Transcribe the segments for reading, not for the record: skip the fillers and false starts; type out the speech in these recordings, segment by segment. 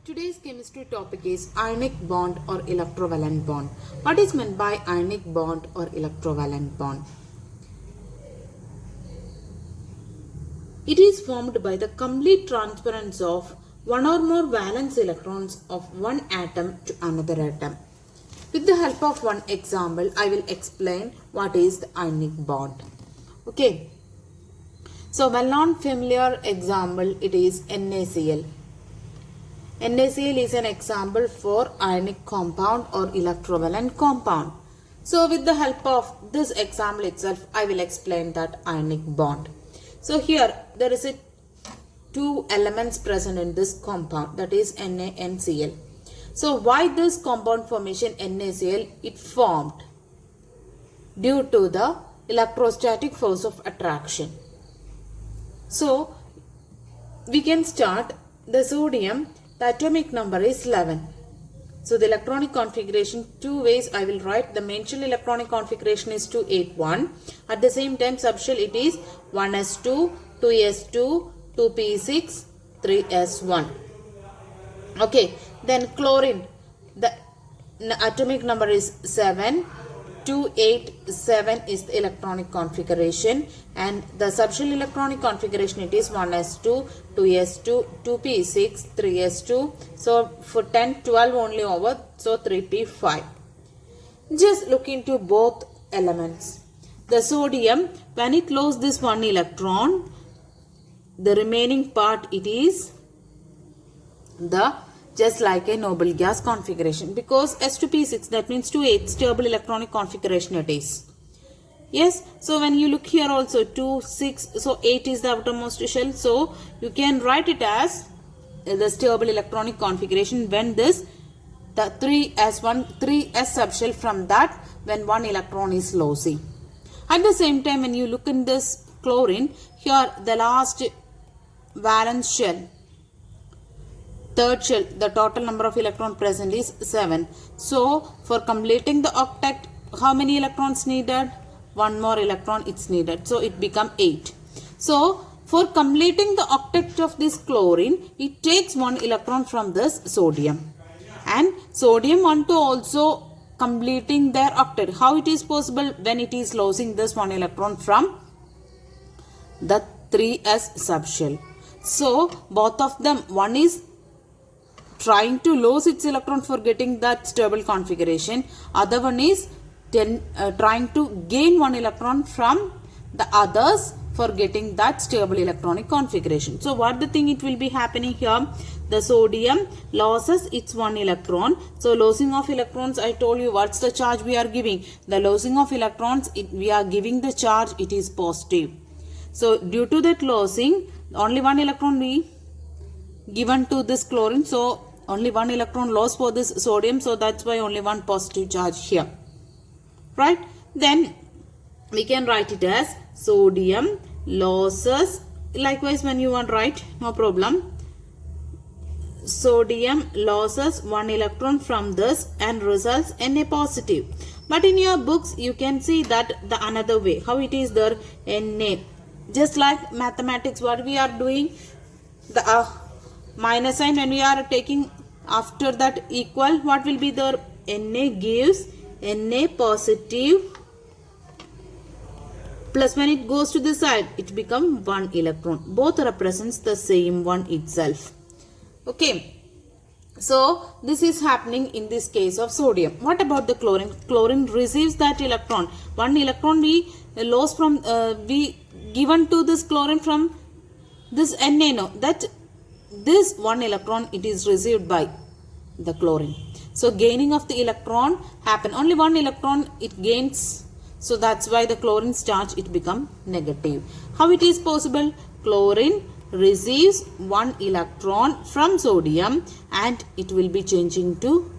Today's chemistry topic is ionic bond or electrovalent bond. What is meant by ionic bond or electrovalent bond? It is formed by the complete transference of one or more valence electrons of one atom to another atom. With the help of one example, I will explain what is the ionic bond. Okay. So, well-known familiar example, it is NaCl. NaCl is an example for ionic compound or electrovalent compound. So, with the help of this example itself, I will explain that ionic bond. So, here there is two elements present in this compound, that is Na and Cl. So, why this compound formation NaCl? It formed due to the electrostatic force of attraction. So, we can start the sodium. The atomic number is 11. So, the electronic configuration, two ways I will write. The main shell electronic configuration is 281. At the same time, subshell it is 1s2, 2s2, 2p6, 3s1. Okay, then chlorine. The atomic number is 7. 287 is the electronic configuration, and the subshell electronic configuration it is 1s2, 2s2, 2p6, 3s2. So for 10, 12 only over, so 3p5. Just look into both elements. The sodium, when it loses this one electron, the remaining part it is just like a noble gas configuration, because S2P6, that means 2 stable electronic configuration it is. Yes, so when you look here also 2, 6, so 8 is the outermost shell. So you can write it as the stable electronic configuration when the 3s subshell from that when one electron is losing. At the same time, when you look in this chlorine, here the last valence shell, third shell, the total number of electrons present is 7. So, for completing the octet, how many electrons needed? One more electron it's needed. So, it becomes 8. So, for completing the octet of this chlorine, it takes one electron from this sodium. And sodium want to also completing their octet. How it is possible? When it is losing this one electron from the 3s subshell. So, both of them, one is trying to lose its electron for getting that stable configuration. Other one is trying to gain one electron from the others for getting that stable electronic configuration. So, what the thing it will be happening here? The sodium loses its one electron. So, losing of electrons, I told you what's the charge we are giving. The losing of electrons, we are giving the charge, it is positive. So, due to that losing, only one electron we given to this chlorine, so only one electron lost for this sodium, so that's why only one positive charge here, right? Then we can write it as sodium losses. Likewise, when you want to write, no problem, sodium losses one electron from this and results in a positive. But in your books you can see that the another way, how it is there, Na. Just like mathematics, what we are doing, the minus sign when we are taking after that equal, what will be there? Na gives Na positive, plus when it goes to the side it becomes one electron. Both represents the same one itself. Okay, so this is happening in this case of sodium. What about the chlorine? Chlorine receives that electron. One electron we lost from we given to this chlorine from this NaNO, that this one electron it is received by the chlorine. So gaining of the electron happen, only one electron it gains, so that's why the chlorine's charge it become negative. How it is possible? Chlorine receives one electron from sodium and it will be changing to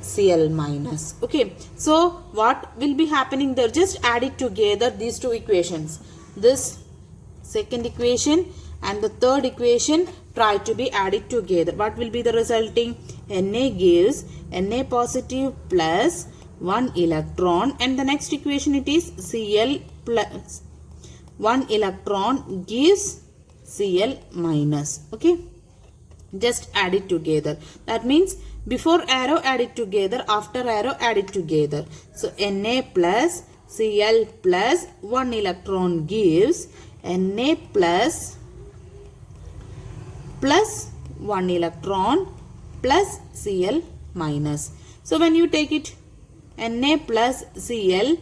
Cl minus. Okay, so what will be happening there? Just add it together, these two equations, this second equation and the third equation, try to be added together. What will be the resulting? Na gives Na positive plus 1 electron, and the next equation it is Cl plus 1 electron gives Cl minus. Okay. Just add it together. That means before arrow add it together, after arrow add it together. So Na plus Cl plus 1 electron gives Na plus 1 electron plus Cl minus. So when you take it Na plus Cl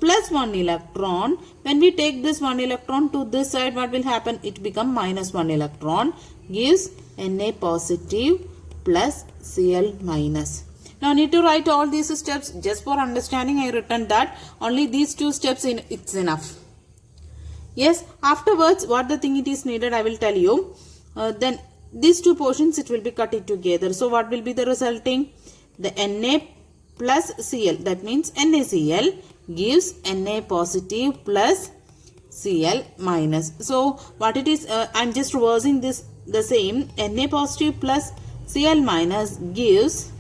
plus 1 electron, when we take this 1 electron to this side, what will happen? It become minus 1 electron gives Na positive plus Cl minus. Now I need to write all these steps. Just for understanding, I written that only these two steps it's enough. Yes, afterwards what the thing it is needed I will tell you. Then these two portions it will be cut it together. So what will be the resulting? The Na plus Cl, that means NaCl gives Na positive plus Cl minus. So what it is, I am just reversing this the same. Na positive plus Cl minus gives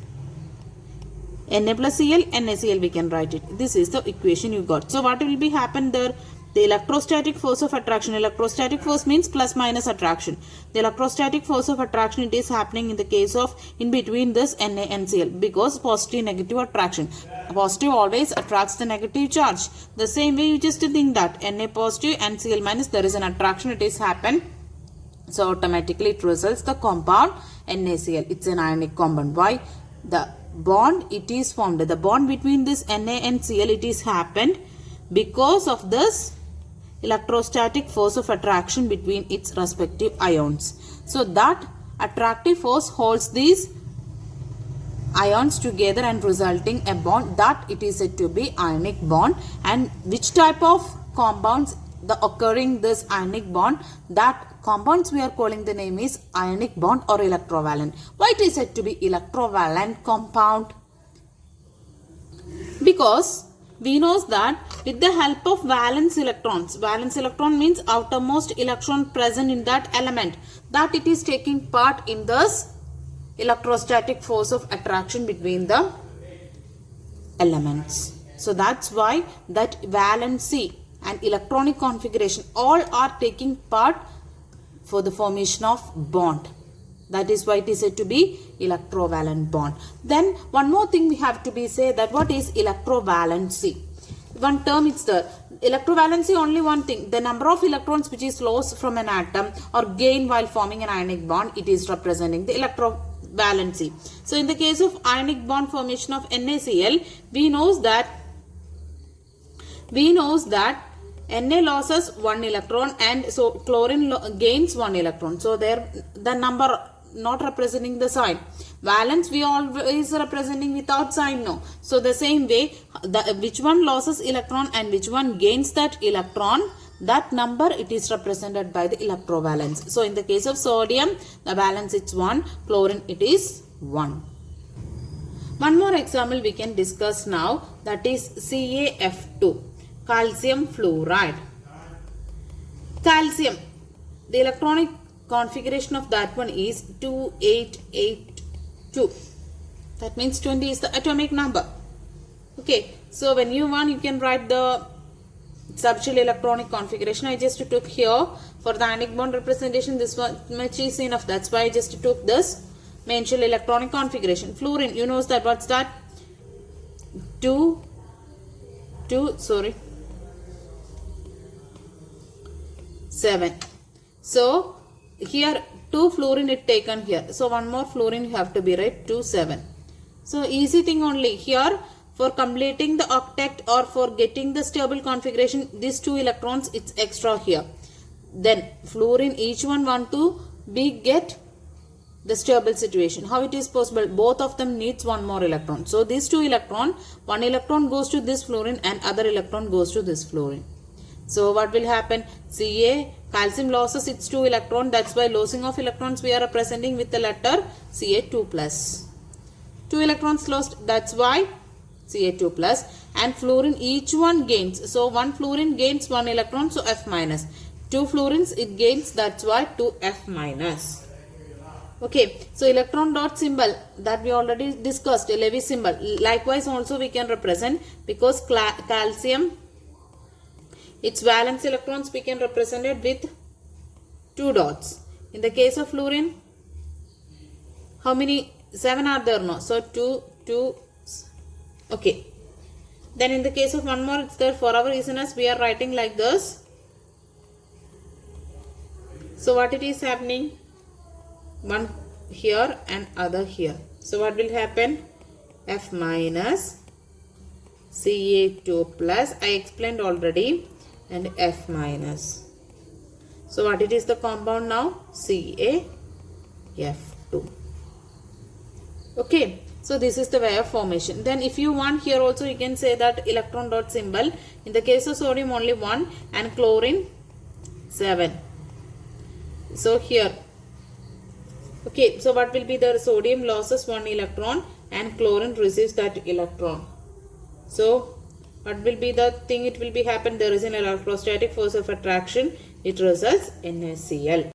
Na plus Cl, NaCl we can write it. This is the equation you got. So what will be happen there? The electrostatic force of attraction. Electrostatic force means plus minus attraction. The electrostatic force of attraction, it is happening in the case of in between this Na and Cl, because positive negative attraction. Positive always attracts the negative charge. The same way you just think that Na positive and Cl minus, there is an attraction, it is happen. So automatically it results the compound NaCl. It's an ionic compound. Why? The bond it is formed. The bond between this Na and Cl, it is happened because of this electrostatic force of attraction between its respective ions. So that attractive force holds these ions together and resulting a bond, that it is said to be ionic bond. And which type of compounds the occurring this ionic bond, that compounds we are calling the name is ionic bond or electrovalent. Why it is said to be electrovalent compound? Because we know that with the help of valence electrons, valence electron means outermost electron present in that element, that it is taking part in this electrostatic force of attraction between the elements. So that's why that valency and electronic configuration all are taking part for the formation of bond. That is why it is said to be electrovalent bond. Then one more thing we have to be say that what is electrovalency. One term it's the electrovalency, only one thing, the number of electrons which is lost from an atom or gained while forming an ionic bond, it is representing the electrovalency. So in the case of ionic bond formation of NaCl, we knows that Na loses 1 electron and so chlorine gains 1 electron. So there the number not representing the sign. Valence we always representing without sign, no. So the same way, which one loses electron and which one gains that electron, that number it is represented by the electrovalence. So in the case of sodium, the valence it's 1, chlorine it is 1. One more example we can discuss now, that is CaF2, calcium fluoride. Calcium, the electronic configuration of that one is 2882. That means 20 is the atomic number. Okay, so when you want, you can write the subshell electronic configuration. I just took here for the ionic bond representation, this one much is enough. That's why I just took this main shell electronic configuration. Fluorine, you know that what's that? 7. So here 2 fluorine it taken here. So one more fluorine you have to be right, 2 7. So easy thing only here, for completing the octet or for getting the stable configuration, these 2 electrons it's extra here. Then fluorine each one want to be get the stable situation. How it is possible? Both of them needs one more electron. So these 2 electron, one electron goes to this fluorine and other electron goes to this fluorine. So what will happen? Calcium loses its 2 electron. That's why losing of electrons we are representing with the letter Ca2 plus. 2 electrons lost. That's why Ca2 plus. And fluorine each one gains. So one fluorine gains 1 electron. So F minus. 2 fluorines it gains. That's why 2F minus. Okay. So electron dot symbol that we already discussed. A Lewis symbol. Likewise also we can represent, because calcium, its valence electrons we can represent it with 2 dots. In the case of fluorine, How many? 7 are there? No. So 2, 2. Okay. Then in the case of one more, it's there. For our easiness, we are writing like this. So what it is happening? One here and other here. So what will happen? F minus Ca2 plus. I explained already. And F minus. So what it is the compound now? CaF2. Okay. So this is the way of formation. Then if you want here also you can say that electron dot symbol. In the case of sodium only 1 and chlorine 7. So here. Okay. So what will be the sodium loses 1 electron and chlorine receives that electron. So what will be the thing? It will be happen. There is an electrostatic force of attraction. It results in NaCl.